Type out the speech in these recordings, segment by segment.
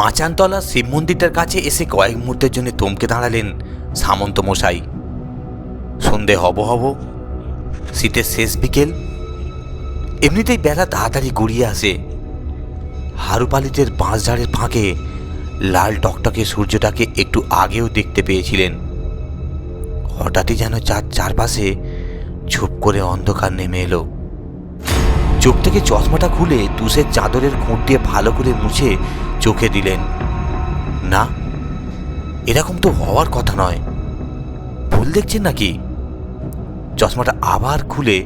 মাচানতলা শিব মন্দিরটার কাছে এসে কয়েক মুহূর্তের জন্য থমকে দাঁড়ালেন সামন্ত মশাই। সন্ধে হব হব, শীতের শেষ বিকেল, এমনিতেই বেলা তাড়াতাড়ি গড়িয়ে আসে। হারুপালিতের বাঁশঝাড়ের ফাঁকে লাল টকটকে সূর্যটাকে একটু আগেও দেখতে পেয়েছিলেন। হঠাৎই যেন চারপাশে ঝুপ করে অন্ধকার নেমে এলো। চোখ থেকে চশমাটা খুলে তুষের চাদরের খুঁট দিয়ে ভালো করে মুছে চোখে দিলেন। না, এরকম তো হওয়ার কথা নয়। ভুল দেখছেন নাকি? চশমাটা আবার খুলে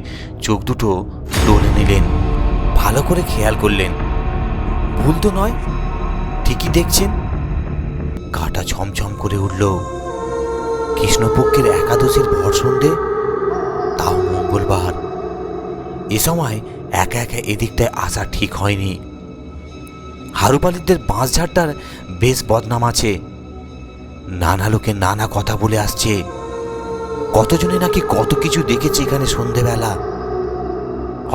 চোখ দুটো ডলে নিলেন, ভালো করে খেয়াল করলেন। ভুল তো নয়, ঠিকই দেখছেন। গাটা ছমছম করে উঠল। কৃষ্ণপক্ষের একাদশীর ভর সন্ধে, তাও মঙ্গলবার। এ সময় একা একা এদিকটায় আসা ঠিক হয়নি। হারুপালিকদের বাঁশঝাড়টার বেশ বদনাম আছে। নানা লোকে নানা কথা বলে আসছে। কতজনে নাকি কত কিছু দেখেছে এখানে সন্ধেবেলা।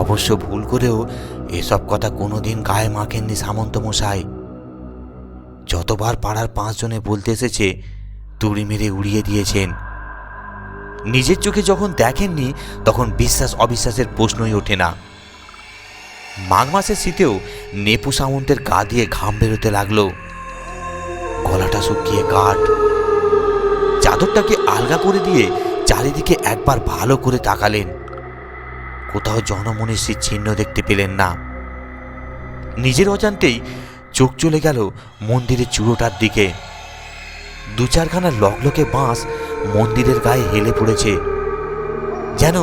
অবশ্য ভুল করেও এসব কথা কোনোদিন গায়ে মাখেননি সামন্ত মশাই। যতবার পাড়ার 5 জনে বলতে এসেছে তুড়ি মেরে উড়িয়ে দিয়েছেন। নিজের চোখে যখন দেখেননি তখন বিশ্বাস অবিশ্বাসের প্রশ্নই ওঠে না। মাঘ মাসের শীতেও নেপু সামন্তের গা দিয়ে ঘাম বেরোতে লাগলো। গলাটা শুকিয়ে কাঠ। চাদরটাকে আলগা করে দিয়ে চারিদিকে একবার ভালো করে তাকালেন। কোথাও জনমনীষীর চিহ্ন দেখতে পেলেন না। নিজের অজান্তেই চোখ চলে গেল মন্দিরের চূড়োটার দিকে। 2-4খানা লকলকে বাঁশ মন্দিরের গায়ে হেলে পড়েছে, যেন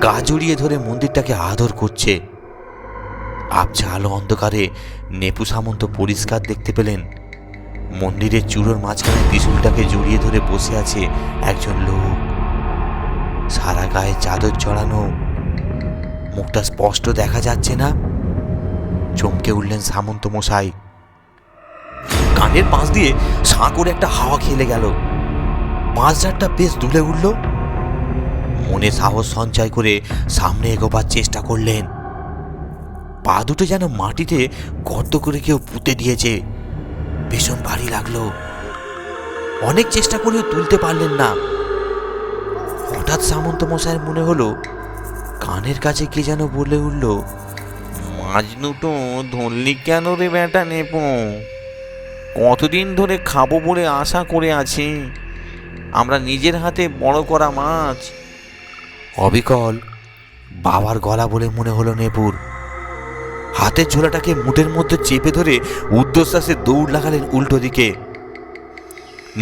গা জড়িয়ে ধরে মন্দিরটাকে আদর করছে। আবছা আলো অন্ধকারে নেপু সামন্ত পরিষ্কার দেখতে পেলেন মন্দিরের চূড়োর মাঝখানে ত্রিশূলটাকে জড়িয়ে ধরে বসে আছে একজন লোক। সারা গায়ে চাদর চড়ানো, মুখটা স্পষ্ট দেখা যাচ্ছে না। চমকে উঠলেন সামন্ত মশাই। কানের পাশ দিয়ে সাঁ করে একটা হাওয়া খেলে গেল। বাঁশঝাড়টা বেশ দুলে উঠল। মনে সাহস সঞ্চয় করে সামনে এগোবার চেষ্টা করলেন। পা দুটো যেন মাটিতে গর্ত করে কেউ পুঁতে দিয়েছে। ভীষণ ভারী লাগলো। অনেক চেষ্টা করেও তুলতে পারলেন না। হঠাৎ সামন্ত মশাইয়ের মনে হলো কানের কাছে কে যেন বলে উঠল, মাছ দুটো ধরলি কেন রে বেটা নেপো? কতদিন ধরে খাবো বলে আশা করে আছি আমরা নিজের হাতে বড় করা মাছ। অবিকল বাবার গলা বলে মনে হলো নেপুর। হাতের ঝোলাটাকে মুঠের মধ্যে চেপে ধরে ঊর্ধ্বশ্বাসে দৌড় লাগালেন উল্টো দিকে।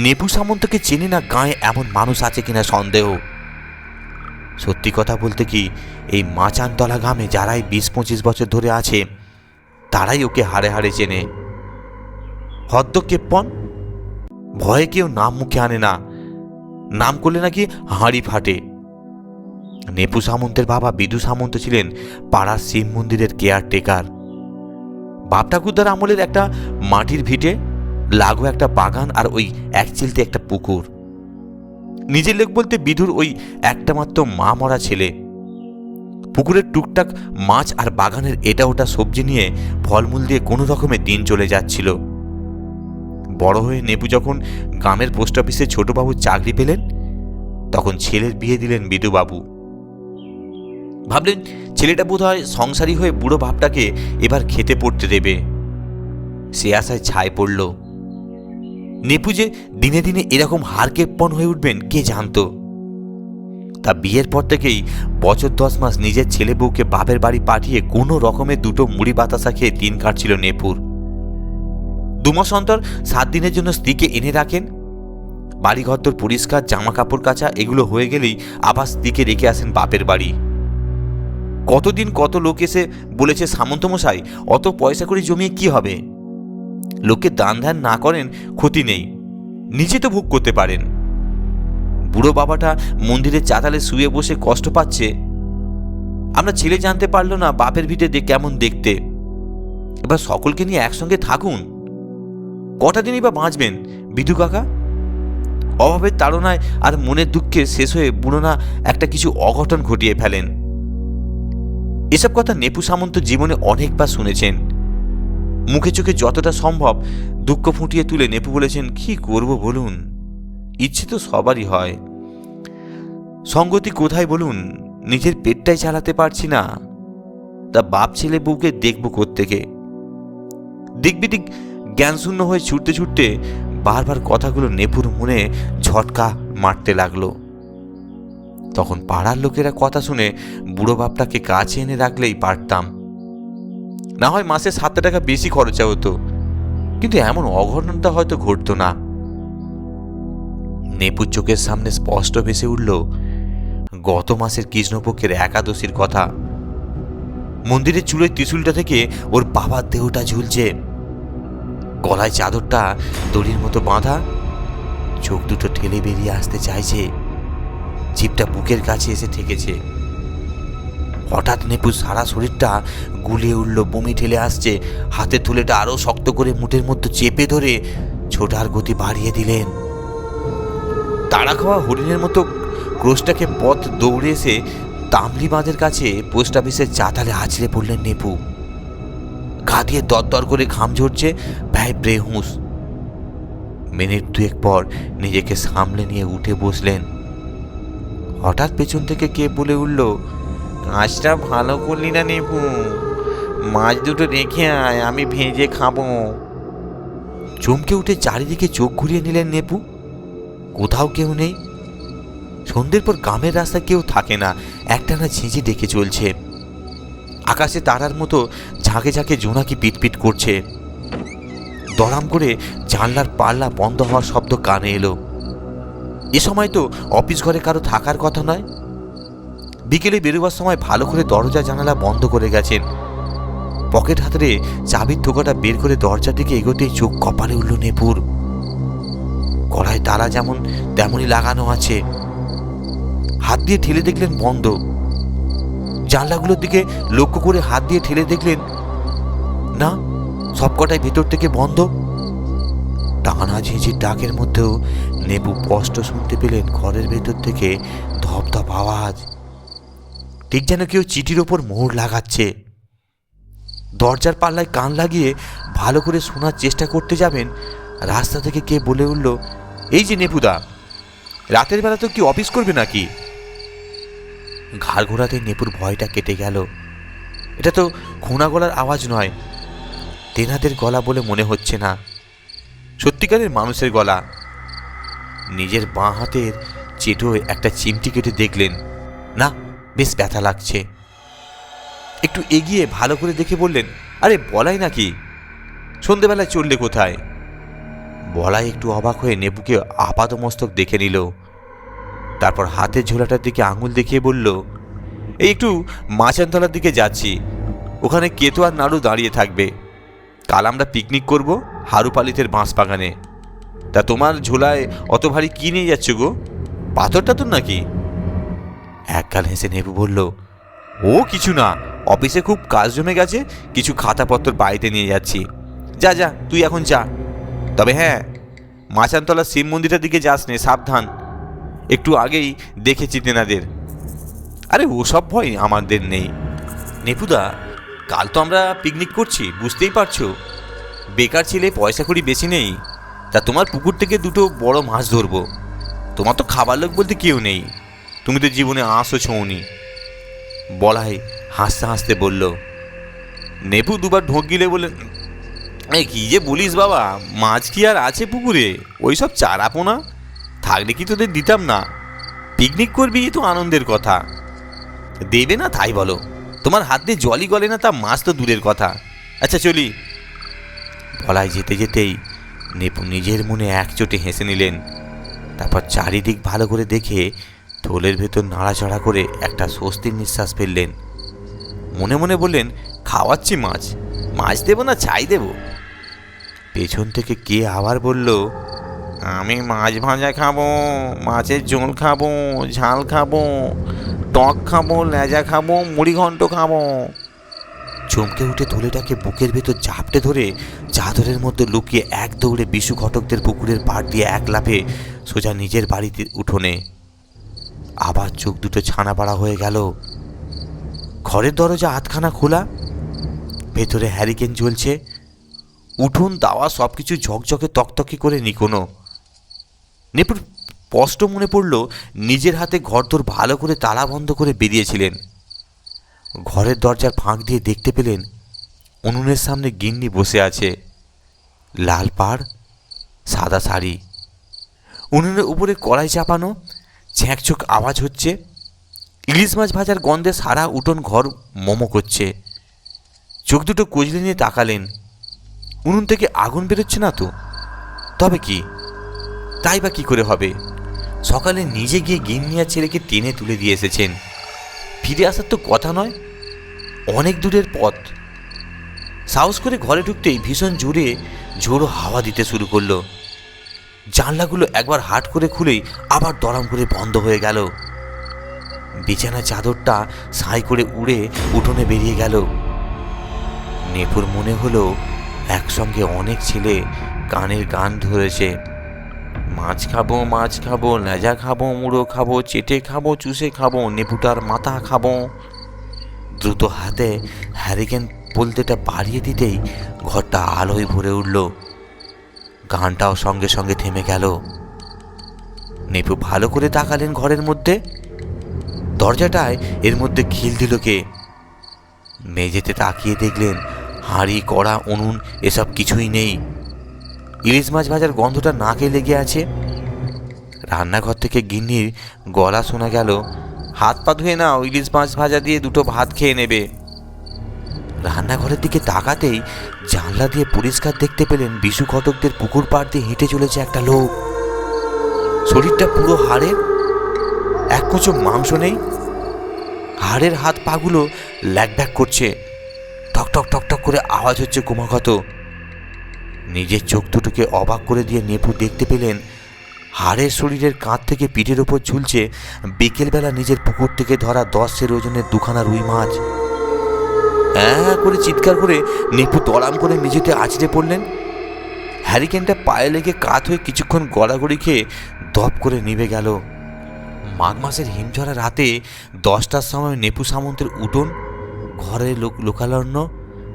নেপু সামন্তকে চেনে না গায়ে এমন মানুষ আছে কিনা সন্দেহ। সত্যি কথা বলতে কি, এই মাচানতলা গ্রামে যারাই 20-25 বছর ধরে আছে তারাই ওকে হাড়ে হাড়ে চেনে। হদ্দক্ষেপণ, ভয়ে কেউ নাম মুখে আনে না। নাম করলে নাকি হাঁড়ি ফাটে। নেপু সামন্তের বাবা বিদু সামন্ত ছিলেন পাড়ার শিব মন্দিরের কেয়ারটেকার। বাপ ঠাকুরদার আমলের একটা মাটির ভিটে, লাগো একটা বাগান আর ওই এক চিলতে একটা পুকুর। নিজের লোক বলতে বিধুর ওই একটা মাত্র মা মরা ছেলে। পুকুরের টুকটাক মাছ আর বাগানের এটা ওটা সবজি নিয়ে ফলমূল দিয়ে কোনো রকমে দিন চলে যাচ্ছিল। বড় হয়ে নেপু যখন গ্রামের পোস্ট অফিসে ছোটবাবুর চাকরি পেলেন তখন ছেলের বিয়ে দিলেন বিদুবাবু। ভাবলেন ছেলেটা বোধ হয় সংসারী হয়ে বুড়ো বাপটাকে এবার খেতে পড়তে দেবে। সে আশায় ছাই পড়ল। নেপু যে দিনে দিনে এরকম হারকেপ্পন হয়ে উঠবেন কে জানত। তা বিয়ের পর থেকেই বছর 10 মাস নিজের ছেলে বউকে বাপের বাড়ি পাঠিয়ে কোনো রকমের 2টো মুড়ি বাতাসা খেয়ে দিন কাটছিল নেপুর। 2 মাস অন্তর 7 দিনের জন্য স্ত্রীকে এনে রাখেন। বাড়িঘরদোর পরিষ্কার, জামা কাপড় কাচা এগুলো হয়ে গেলেই আবার স্ত্রীকে রেখে আসেন বাপের বাড়ি। কতদিন কত লোক এসে বলেছে, সামন্ত মশাই অত পয়সা করে জমিয়ে কি হবে? লোকে দান ধ্যান না করেন ক্ষতি নেই, নিজে তো ভোগ করতে পারেন। বুড়ো বাবাটা মন্দিরের চাতালে শুয়ে বসে কষ্ট পাচ্ছে। আমরা ছেলে জানতে পারলো না বাপের ভিটে কেমন দেখতে। এবার সকলকে নিয়ে একসঙ্গে থাকুন। কটা দিনই বা বাঁচবেন বিধু কাকা? অভাবের তাড়নায় আর মনের দুঃখে শেষ হয়ে বুড়ো না একটা কিছু অঘটন ঘটিয়ে ফেলেন। এসব কথা নেপু সামন্ত জীবনে অনেকবার শুনেছেন। মুখে চোখে যতটা সম্ভব দুঃখ ফুটিয়ে তুলে নেপু বলেছেন, কি করব বলুন, ইচ্ছে তো সবারই হয়, সঙ্গতি কোথায় বলুন, নিজের পেটটাই চালাতে পারছি না, তা বাপ ছেলে বউকে দেখব কোত্থেকে। দিকবিদিক জ্ঞানশূন্য হয়ে ছুটতে ছুটতে বারবার কথাগুলো নেপুর মনে ঝটকা মারতে লাগলো। তখন পাড়ার লোকেরা কথা শুনে বুড়ো বাপটাকে কাছে এনে রাখলেই পারতাম, না হয় মাসে 7 টাকা বেশি খরচা হতো, কিন্তু এমন অঘটনটা হয়তো ঘটতো না। নেপুর চোখের সামনে স্পষ্ট ভেসে উঠল গত মাসের কৃষ্ণপক্ষের একাদশীর কথা। মন্দিরের চুলের ত্রিশূলটা থেকে ওর বাবার দেহটা ঝুলছে, গলায় চাদরটা দড়ির মতো বাঁধা, চোখ দুটো ঠেলে বেরিয়ে আসতে চাইছে, জিভটা বুকের কাছে এসে ঠেকেছে। হঠাৎ নেপুর সারা শরীরটা গুলিয়ে উঠল, বমি ঠেলে আসছে, হাতের থুলেটা আরো শক্ত করে মুঠের মধ্যে চেপে ধরে ছোটার গতি বাড়িয়ে দিলেন। তাড়া খাওয়া হরিণের মতো ক্রোশটাকে পথ দৌড়ে এসে তামলি বাঁধের কাছে পোস্ট অফিসের চাতালে আছড়ে পড়লেন নেপু। গা দিয়ে দরদর করে ঘাম ঝরছে, ব্যয় বেহুঁশ। মিনিট 2 পর নিজেকে সামলে নিয়ে উঠে বসলেন। হঠাৎ পেছন থেকে কে বলে উঠল, কাজটা ভালো করলি না নেপু, মাছ দুটো রেখে আয়, আমি ভেজে খাবো। চমকে উঠে চারিদিকে চোখ ঘুরিয়ে নিলেন নেপু। কোথাও কেউ নেই। সন্ধ্যের পর গ্রামের রাস্তায় কেউ থাকে না, একটানা ঝিঁঝি ডেকে চলছে। আকাশে তারার মতো ঝাঁকে ঝাঁকে জোনাকি পিটপিট করছে। দড়াম করে জানলার পাল্লা বন্ধ হওয়ার শব্দ কানে এলো। এ সময় তো অফিস ঘরে কারো থাকার কথা নয়। বিকেলে বেরোবার সময় ভালো করে দরজা জানালা বন্ধ করে গেছেন। পকেট হাতরে চাবির থোকাটা বের করে দরজার দিকে এগোতেই চোখ কপালে উঠল নেপুর। গলায় তালা যেমন তেমনই লাগানো আছে। হাত দিয়ে ঠেলে দেখলেন বন্ধ। জানলাগুলোর দিকে লক্ষ্য করে হাত দিয়ে ঠেলে দেখলেন না, সবকটাই ভেতর থেকে বন্ধ। টানা ঝিঁঝির ডাকের মধ্যেও নেপু স্পষ্ট শুনতে পেলেন ঘরের ভেতর থেকে ধপধপ আওয়াজ, ঠিক যেন কেউ চিঠির ওপর মোহর লাগাচ্ছে। দরজার পাল্লায় কান লাগিয়ে ভালো করে শোনার চেষ্টা করতে যাবেন, রাস্তা থেকে কে বলে উঠল, এই যে নেপুদা, রাতের বেলা তো কি অফিস করবে নাকি? ঘাড় ঘোরাতে নেপুর ভয়টা কেটে গেল। এটা তো খোনা গলার আওয়াজ নয়, তেনাদের গলা বলে মনে হচ্ছে না, সত্যিকারের মানুষের গলা। নিজের বাঁ হাতের চেটোয় একটা চিমটি কেটে দেখলেন, না, বেশ ব্যথা লাগছে। একটু এগিয়ে ভালো করে দেখে বললেন, আরে বলাই নাকি, সন্ধেবেলায় চললে কোথায়? বলাই একটু অবাক হয়ে নেপুকে আপাদমস্তক দেখে নিল। তারপর হাতের ঝোলাটার দিকে আঙুল দেখিয়ে বলল, এই একটু মাচানতলার দিকে যাচ্ছি, ওখানে কেতো আর নাড়ু দাঁড়িয়ে থাকবে। কাল আমরা পিকনিক করব হারুপালিতের বাঁশ বাগানে। তা তোমার ঝোলায় অত ভারী কি নিয়ে যাচ্ছ গো, পাথরটা তো নাকি? একগাল হেসে নেপু বলল, ও কিছু না, অফিসে খুব কাজ জমে গেছে, কিছু খাতাপত্র বাড়িতে নিয়ে যাচ্ছি। যা যা, তুই এখন যা। তবে হ্যাঁ, মাচানতলা শিব মন্দিরের দিকে যাস নে, সাবধান। একটু আগেই দেখেছি তেনাদের। আরে ওসব ভয় আমাদের নেই নেপুদা, কাল তো আমরা পিকনিক করছি, বুঝতেই পারছো। বেকার ছেলে, পয়সা কড়ি বেশি নেই, তা তোমার পুকুর থেকে দুটো বড় মাছ ধরবো। তোমার তো খাবার লোক বলতে কেউ নেই, তুমি তো জীবনে আঁশও ছোঁনি। বলাই হাসতে হাসতে বলল। নেপু দুবার ঢোক গিলে বললেন, এই কি যে বলিস বাবা, মাছ কি আর আছে পুকুরে? ওই সব চারাপোনা থাকলে কি তোদের দিতাম না? পিকনিক করবি তো আনন্দের কথা, দেবে না তাই বলো। তোমার হাত দিয়ে জলই গলে না, তা মাছ তো দূরের কথা। আচ্ছা চলি। বলাই যেতে যেতেই নেপু নিজের মনে একচোটে হেসে নিলেন। তারপর চারিদিক ভালো করে দেখে থলের ভেতর নাড়াচাড়া করে একটা স্বস্তির নিঃশ্বাস ফেললেন। মনে মনে বললেন, খাওয়াচ্ছি মাছ, মাছ দেবো না ছাই দেব? পেছন থেকে কে আবার বলল, আমি মাছ ভাজা খাবো, মাছের ঝোল খাবো, ঝাল খাবো, টক খাবো, লেজা খাবো, মুড়ি ঘন্ট খাবো। চমকে উঠে থলেটাকে বুকের ভেতর ঝাপটে ধরে চাদরের মধ্যে লুকিয়ে এক দৌড়ে বিশু ঘটকদের পুকুরের পাড় দিয়ে এক লাফে সোজা নিজের বাড়িতে উঠোনে। আবার চোখ দুটো ছানা পাড়া হয়ে গেল। ঘরের দরজা আধখানা খোলা, ভেতরে হ্যারিকেন জ্বলছে, উঠোন দাওয়া সব কিছু ঝকঝকে তকতকে করে নিকোনো। নেপুর স্পষ্ট মনে পড়ল নিজের হাতে ঘরদোর ভালো করে তালা বন্ধ করে বেরিয়েছিলেন। ঘরের দরজার ফাঁক দিয়ে দেখতে পেলেন উনুনের সামনে গিন্নি বসে আছে, লাল পাড়, সাদা শাড়ি, উনুনের উপরে কড়াই চাপানো, ছ্যাঁকছোক আওয়াজ হচ্ছে। ইলিশ মাছ ভাজার গন্ধে সারা উঠোন ঘর মোমো করছে। চোখ দুটো কজলে নিয়ে তাকালেন। উনুন থেকে আগুন বেরোচ্ছে না তো? তবে কি, তাই বা কী করে হবে? সকালে নিজে গিয়ে গিন্নি আর ছেলেকে টেনে তুলে দিয়ে এসেছেন, ফিরে আসার তো কথা নয়, অনেক দূরের পথ। সাহস করে ঘরে ঢুকতেই ভীষণ জোরে ঝোড়ো হাওয়া দিতে শুরু করলো। জানলাগুলো একবার হাট করে খুলেই আবার দড়াম করে বন্ধ হয়ে গেল। বিছানা চাদরটা সাই করে উড়ে উঠোনে বেরিয়ে গেল। নেপুর মনে হলো একসঙ্গে অনেক ছেলে গানের গান ধরেছে, মাছ খাবো, মাছ খাবো, লেজা খাবো, মুড়ো খাবো, চেটে খাবো, চুষে খাবো, নেপুটার মাথা খাবো। দ্রুত হাতে হ্যারিকেন বলতেটা বাড়িয়ে দিতেই ঘরটা আলোয় ভরে উঠল। গানটাও সঙ্গে সঙ্গে থেমে গেল। নেপু ভালো করে তাকালেন ঘরের মধ্যে। দরজাটায় এর মধ্যে খিল দিল কে? মেঝেতে তাকিয়ে দেখলেন হাঁড়ি, কড়া, উনুন এসব কিছুই নেই। ইলিশ মাছ ভাজার গন্ধটা নাকে লেগে আছে। রান্নাঘর থেকে গিন্নির গলা শোনা গেল, হাত পা ধুয়ে নাও, ইলিশ মাছ ভাজা দিয়ে দুটো ভাত খেয়ে নেবে। রান্নাঘরের দিকে তাকাতেই জানলা দিয়ে পরিষ্কার দেখতে পেলেন বিশু ঘটকদের পুকুর পাড় দিয়ে হেঁটে চলেছে একটা লোক। শরীরটা পুরো হাড়ের, এক কোচো মাংস নেই। হাড়ের হাত পাগুলো ল্যাকব্যাক করছে, টকটক টকটক করে আওয়াজ হচ্ছে ক্রমাগত। নিজের চোখ দুটোকে অবাক করে দিয়ে নেপু দেখতে পেলেন হাড়ের শরীরের কাঁধ থেকে পিঠের ওপর ঝুলছে বিকেলবেলা নিজের পুকুর থেকে ধরা 10 ওজনের দুখানা রুই মাছ। হ্যাঁ করে চিৎকার করে নেপু দড়াম করে মেঝেতে আছড়ে পড়লেন। হ্যারিকেনটা পায়ে লেগে কাত হয়ে কিছুক্ষণ গড়াগড়ি খেয়ে দপ করে নিভে গেল। মাঘ মাসের হিমঝরা রাতে 10টার সময় নেপু সামন্তের উঠোন, ঘরের লোকারণ্য,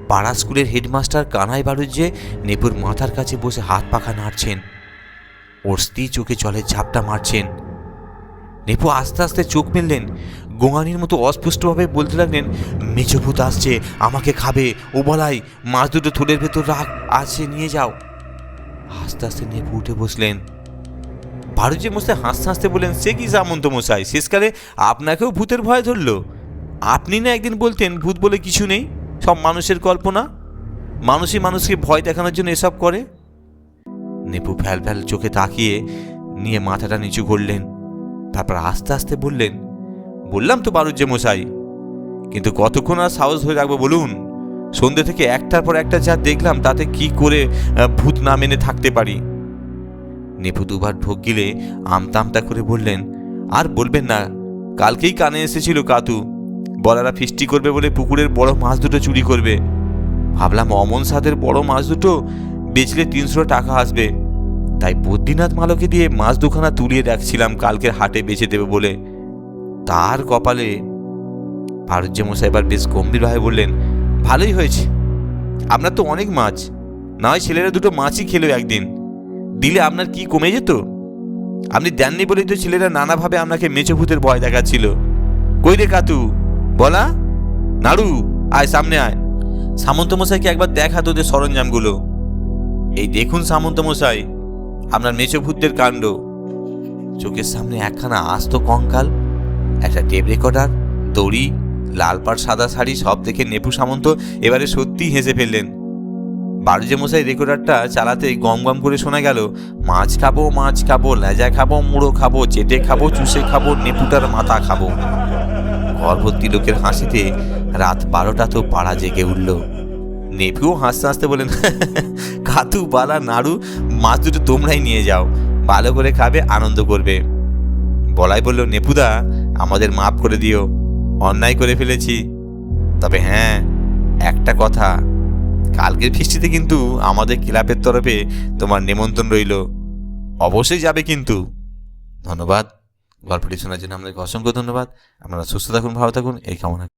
পাড়া স্কুলের হেডমাস্টার কানাই বাড়ুজ্জে নেপুর মাথার কাছে বসে হাত পাখা নাড়ছেন, ওর স্ত্রী চোখে জলের ঝাপটা মারছেন। নেপু আস্তে আস্তে চোখ মেললেন, গোঙানির মতো অস্পষ্টভাবে বলতে লাগলেন, মেজভূত আসছে, আমাকে খাবে, ও বলাই মাছ দুটো থলের ভেতর রাখ, আছে নিয়ে যাও। আস্তে আস্তে নেপু উঠে বসলেন। বাড়ুজ্জে মশাই হাসতে হাসতে বললেন, সে কি সামন্ত মশাই, শেষকালে আপনাকেও ভূতের ভয় ধরল? আপনি না একদিন বলতেন ভূত বলে কিছু নেই, সব মানুষের কল্পনা, মানুষই মানুষকে ভয় দেখানোর জন্য এসব করে। নেপু ফ্যাল ফ্যাল চোখে তাকিয়ে নিয়ে মাথাটা নিচু করলেন। তারপর আস্তে আস্তে বললেন, বললাম তো বাড়ুজ্জে মশাই, কিন্তু কতক্ষণ আর সাহস ধরে রাখবো বলুন? সন্ধ্যে থেকে একটার পর একটা যা দেখলাম, তাতে কি করে ভূত না মেনে থাকতে পারি? নেপু দুবার ঢোক গিলে আমতা আমতা করে বললেন, আর বলবেন না, কালকেই কানে এসেছিল কাতু, বলারা ফিস্টি করবে বলে পুকুরের বড় মাছ দুটো চুরি করবে। ভাবলাম অমন সাদের বড় মাছ দুটো বেচলে 300 টাকা আসবে, তাই বদ্রীনাথ মালকে দিয়ে মাছ দুখানা তুলিয়ে রাখছিলাম কালকের হাটে বেচে দেবে বলে। তার কপালে। বাড়ুজ্জে মশাই এবার বেশ গম্ভীরভাবে বললেন, ভালোই হয়েছে, আপনার তো অনেক মাছ, না হয় ছেলেরা দুটো মাছই খেলো একদিন, দিলে আপনার কি কমে যেত? আপনি দেননি বলেই তো ছেলেরা নানাভাবে আপনাকে মেচভূতের ভয় দেখাচ্ছিল। কই রে কাতু, বলা, নাড়ু, আয় সামনে আয়, সামন্ত মশাইকে একবার দেখা তোদের সরঞ্জামগুলো। এই দেখুন সামন্ত মশাই, আপনার মেচভূতদের কাণ্ড। চোখের সামনে একখানা আস্ত কঙ্কাল, একটা টেপ রেকর্ডার, দড়ি, লাল পাড় সাদা শাড়ি, সব দেখে নেপু সামন্ত এবারে সত্যিই হেসে ফেললেন। বাড়ুজ্জে মশাই রেকর্ডারটা চালাতে গম গম করে শোনা গেল, মাছ খাবো, মাছ খাবো, লেজা খাবো, মুড়ো খাবো, চেটে খাবো, চুষে খাবো, নেপুটার মাথা খাবো। ঘরভর্তি লোকের হাসিতে রাত 12টা তো পাড়া জেগে উঠল। নেপুও হাসতে হাসতে বলেন, কাতু, বালা, নাড়ু, মাছ দুটো তোমরাই নিয়ে যাও, ভালো করে খাবে, আনন্দ করবে। বলাই বলল, নেপুদা, আমাদের মাফ করে দিও, অন্যায় করে ফেলেছি। তবে হ্যাঁ, একটা কথা, কালকের ফিস্টিতে কিন্তু আমাদের ক্লাবের তরফে তোমার নিমন্ত্রণ রইল, অবশ্যই যাবে কিন্তু। ধন্যবাদ। গল্পটি শোনার জন্য আপনাকে অসংখ্য ধন্যবাদ। আপনারা সুস্থ থাকুন, ভালো থাকুন, এই কামনা।